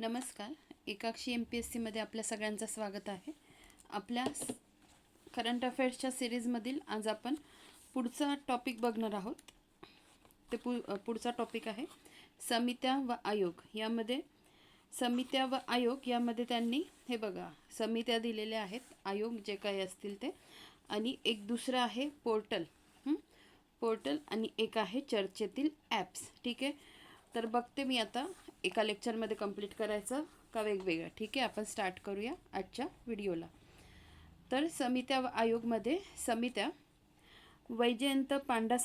नमस्कार. एकाक्षी MPSC मध्ये आपल्या सगळ्यांचं स्वागत आहे. आपल्या करंट अफेअर्सच्या सिरीजमधील आज आपण पुढचा टॉपिक बघणार आहोत. ते पुढचा टॉपिक आहे समित्या व आयोग. यामध्ये समित्या व आयोग यामध्ये त्यांनी हे बघा समित्या दिलेल्या आहेत, आयोग जे काही असतील ते, आणि एक दुसरा आहे पोर्टल आणि एक आहे चर्चेतील ॲप्स. ठीक आहे, तर बघते मी आता एका लेक्चरमध्ये कंप्लीट करायचं का वेगवेगळं. ठीक आहे, आपण स्टार्ट करूया आजच्या व्हिडिओला. तर समित्या व आयोगमध्ये समित्या वैजयंत पांडा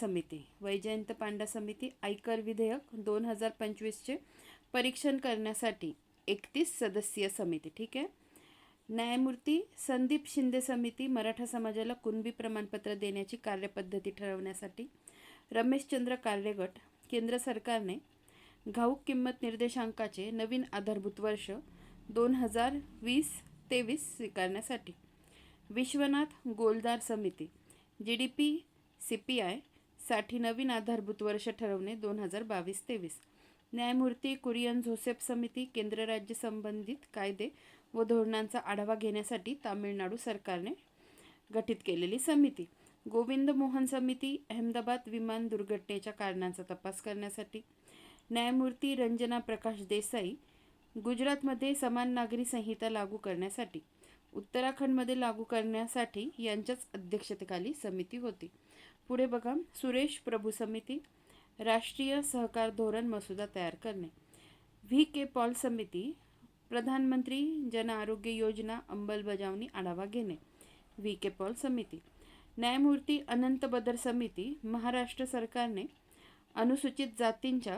समिती आयकर विधेयक 2025चे परीक्षण करण्यासाठी 31 सदस्यीय समिती. ठीक आहे. न्यायमूर्ती संदीप शिंदे समिती मराठा समाजाला कुणबी प्रमाणपत्र देण्याची कार्यपद्धती ठरवण्यासाठी. रमेशचंद्र कार्यगट केंद्र सरकारने घाऊक किंमत निर्देशांकाचे नवीन आधारभूत वर्ष 2020-23 स्वीकारण्यासाठी. विश्वनाथ गोलदार समिती GDP CPI साठी नवीन आधारभूत वर्ष ठरवणे 2022-23. न्यायमूर्ती कुरियन जोसेफ समिती केंद्र राज्य संबंधित कायदे व धोरणांचा आढावा घेण्यासाठी तामिळनाडू सरकारने गठीत केलेली समिती. गोविंद मोहन समिती अहमदाबाद विमान दुर्घटनेच्या कारणांचा तपास करण्यासाठी. न्यायमूर्ती रंजना प्रकाश देसाई गुजरातमध्ये समान नागरी संहिता लागू करण्यासाठी. उत्तराखंडमध्ये लागू करण्यासाठी यांच्याच अध्यक्षतेखाली समिती होती. पुढे बघा, सुरेश प्रभू समिती राष्ट्रीय सहकार धोरण मसुदा तयार करणे. VK पॉल समिती प्रधानमंत्री जन आरोग्य योजना अंमलबजावणी आढावा घेणे. VK पॉल समिती. न्यायमूर्ती अनंत बदर समिती महाराष्ट्र सरकारने अनुसूचित जातींच्या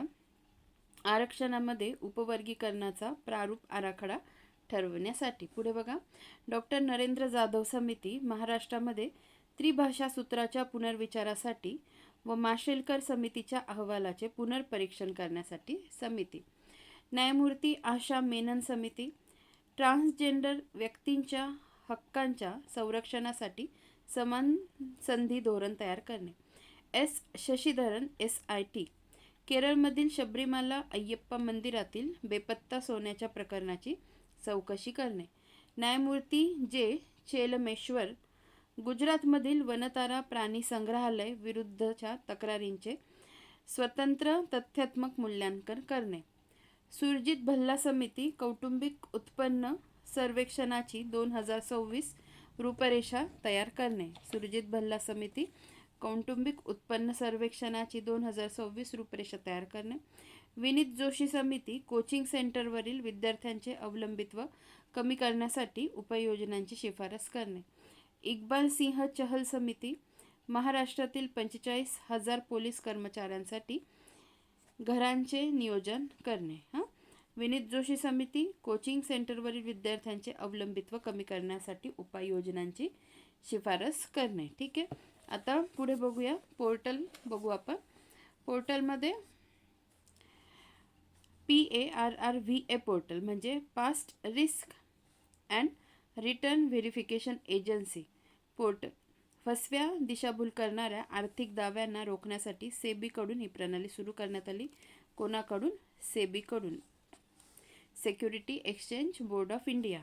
आरक्षणामध्ये उपवर्गीकरणाचा प्रारूप आराखडा ठरवण्यासाठी. पुढे बघा, डॉक्टर नरेंद्र जाधव समिती महाराष्ट्रामध्ये त्रिभाषा सूत्राच्या पुनर्विचारासाठी व माशेलकर समितीच्या अहवालाचे पुनर्परीक्षण करण्यासाठी समिती. न्यायमूर्ती आशा मेनन समिती ट्रान्सजेंडर व्यक्तींच्या हक्कांच्या संरक्षणासाठी समान संधी धोरण तयार करणे. S शशिधरन SIT केरळमधील शबरीमाला अय्यप्पा मंदिरातील बेपत्ता सोन्याच्या प्रकरणाची चौकशी करणे. न्यायमूर्ती J चेलमेश्वर गुजरातमधील वनतारा प्राणी संग्रहालय विरुद्धच्या तक्रारींचे स्वतंत्र तथ्यात्मक मूल्यांकन करणे. सुरजित भल्ला समिती कौटुंबिक उत्पन्न सर्वेक्षणाची 2026 रूपरेषा तयार करणे. सुरजित भल्ला समिती कौटुंबिक उत्पन्न सर्वेक्षणाची 2026 रूपरेषा तयार करणे. विनीत जोशी समिती कोचिंग सेंटरवरील विद्यार्थ्यांचे अवलंबित्व कमी करण्यासाठी उपाययोजनांची शिफारस करणे. इक्बाल सिंह चहल समिती महाराष्ट्रातील 45,000 पोलीस कर्मचाऱ्यांसाठी घरांचे नियोजन करणे. विनीत जोशी समिती कोचिंग सेंटरवरील विद्यार्थ्यांचे अवलंबित्व कमी करण्यासाठी उपाययोजनांची शिफारस करणे. ठीक आहे, आता पुढे बघूया पोर्टल. बघू आपण पोर्टलमध्ये PARRVA पोर्टल म्हणजे past risk and return verification agency portal. फसव्या दिशाभूल करणाऱ्या आर्थिक दाव्यांना रोखण्यासाठी सेबीकडून ही प्रणाली सुरू करण्यात आली. कोणाकडून? सेबीकडून, security exchange board of India.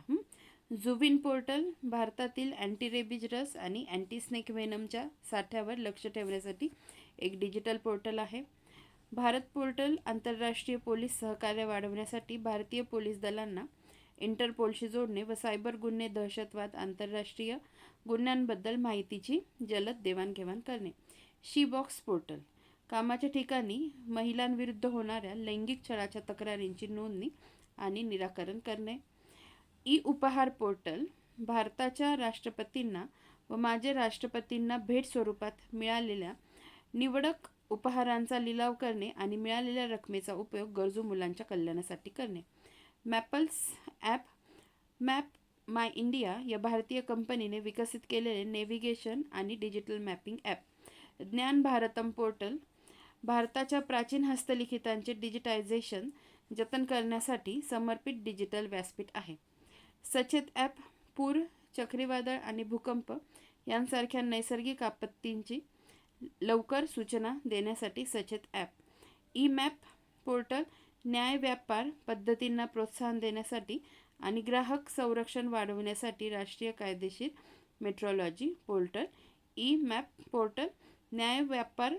जुबिन पोर्टल भारतातील अँटी रेबीज रस आणि अँटी स्नेक वेनमच्या साठ्यावर लक्ष ठेवण्यासाठी एक डिजिटल पोर्टल आहे. भारत पोर्टल आंतरराष्ट्रीय पोलीस सहकार्य वाढवण्यासाठी भारतीय पोलीस दलांना इंटरपोलशी जोडणे व सायबर गुन्हे, दहशतवाद, आंतरराष्ट्रीय गुन्ह्यांबद्दल माहितीची जलद देवाणघेवाण करणे. शी बॉक्स पोर्टल कामाच्या ठिकाणी महिलांविरुद्ध होणाऱ्या लैंगिक छळाच्या तक्रारींची नोंदणी आणि निराकरण करणे. ई उपहार पोर्टल भारताच्या राष्ट्रपतींना व माजी राष्ट्रपतींना भेट स्वरूपात मिळालेल्या निवडक उपहारांचा लिलाव करणे आणि मिळालेल्या रकमेचा उपयोग गरजू मुलांच्या कल्याणासाठी करणे. मॅपल्स ॲप मॅप माय इंडिया या भारतीय कंपनीने विकसित केलेले नेव्हिगेशन आणि डिजिटल मॅपिंग ॲप. ज्ञान भारतम पोर्टल भारताच्या प्राचीन हस्तलिखितांचे डिजिटायझेशन जतन करण्यासाठी समर्पित डिजिटल व्यासपीठ आहे. सचेत ॲप पूर, चक्रीवादळ आणि भूकंप यांसारख्या नैसर्गिक आपत्तींची लवकर सूचना देण्यासाठी सचेत ॲप. ई मॅप पोर्टल न्याय व्यापार पद्धतींना प्रोत्साहन देण्यासाठी आणि ग्राहक संरक्षण वाढवण्यासाठी राष्ट्रीय कायदेशीर metrology portal. E map portal न्याय व्यापार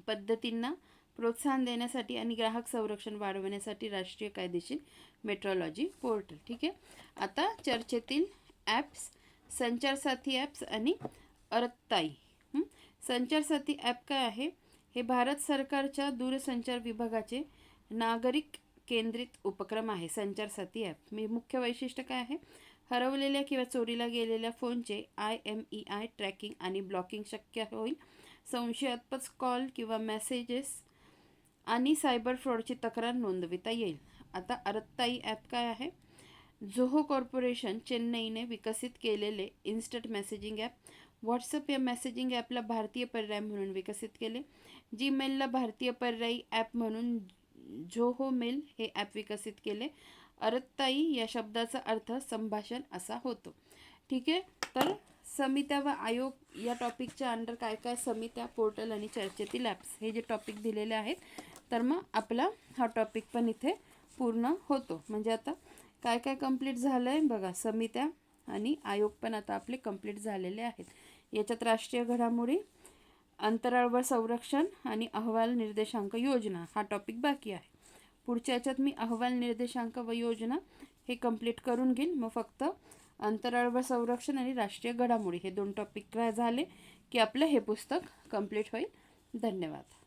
पद्धतींना प्रोत्साहन देण्यासाठी आणि ग्राहक संरक्षण वाढवण्यासाठी राष्ट्रीय कायदेशीर मेट्रोलॉजी पोर्टल. ठीक आहे. आता चर्चेतील ॲप्स, संचारसाथी ॲप्स आणि अरत्ताई. संचारसाथी ॲप काय आहे? हे भारत सरकारच्या दूरसंचार विभागाचे नागरिक केंद्रित उपक्रम आहे. संचारसाथी ॲप मी मुख्य वैशिष्ट्य काय आहे? हरवलेल्या किंवा चोरीला गेलेल्या फोनचे IMEI ट्रॅकिंग आणि ब्लॉकिंग शक्य होईल. संशयास्पद कॉल किंवा मेसेजेस आणि सायबर फ्रॉडची तक्रार नोंदविता येईल. आता अरत्ताई ॲप काय आहे? जोहो कॉर्पोरेशन चेन्नईने विकसित केलेले इन्स्टंट मेसेजिंग ॲप. व्हॉट्सअप या मेसेजिंग ॲपला भारतीय पर्याय म्हणून विकसित केले. जीमेलला भारतीय पर्यायी ॲप म्हणून जोहो मेल हे ॲप विकसित केले. अरत्ताई या शब्दाचा अर्थ संभाषण असा होतो. ठीक आहे. तर समित्या व आयोग या टॉपिकच्या अंडर काय काय समित्या, पोर्टल आणि चर्चेतील ॲप्स हे जे टॉपिक दिलेले आहेत, तर मग आपला हा टॉपिक पण इथे पूर्ण होतो. म्हणजे आता काय काय कंप्लीट झालं आहे बघा. समित्या आणि आयोग पण आता आपले कंप्लीट झालेले आहेत. याच्यात राष्ट्रीय घडामोडी, अंतराळवर संरक्षण आणि अहवाल निर्देशांक योजना हा टॉपिक बाकी आहे. पुढच्या याच्यात मी अहवाल निर्देशांक व योजना हे कंप्लीट करून घेईन. मग फक्त अंतराळवर संरक्षण आणि राष्ट्रीय घडामोडी हे 2 टॉपिक झाले की आपलं हे पुस्तक कंप्लीट होईल. धन्यवाद.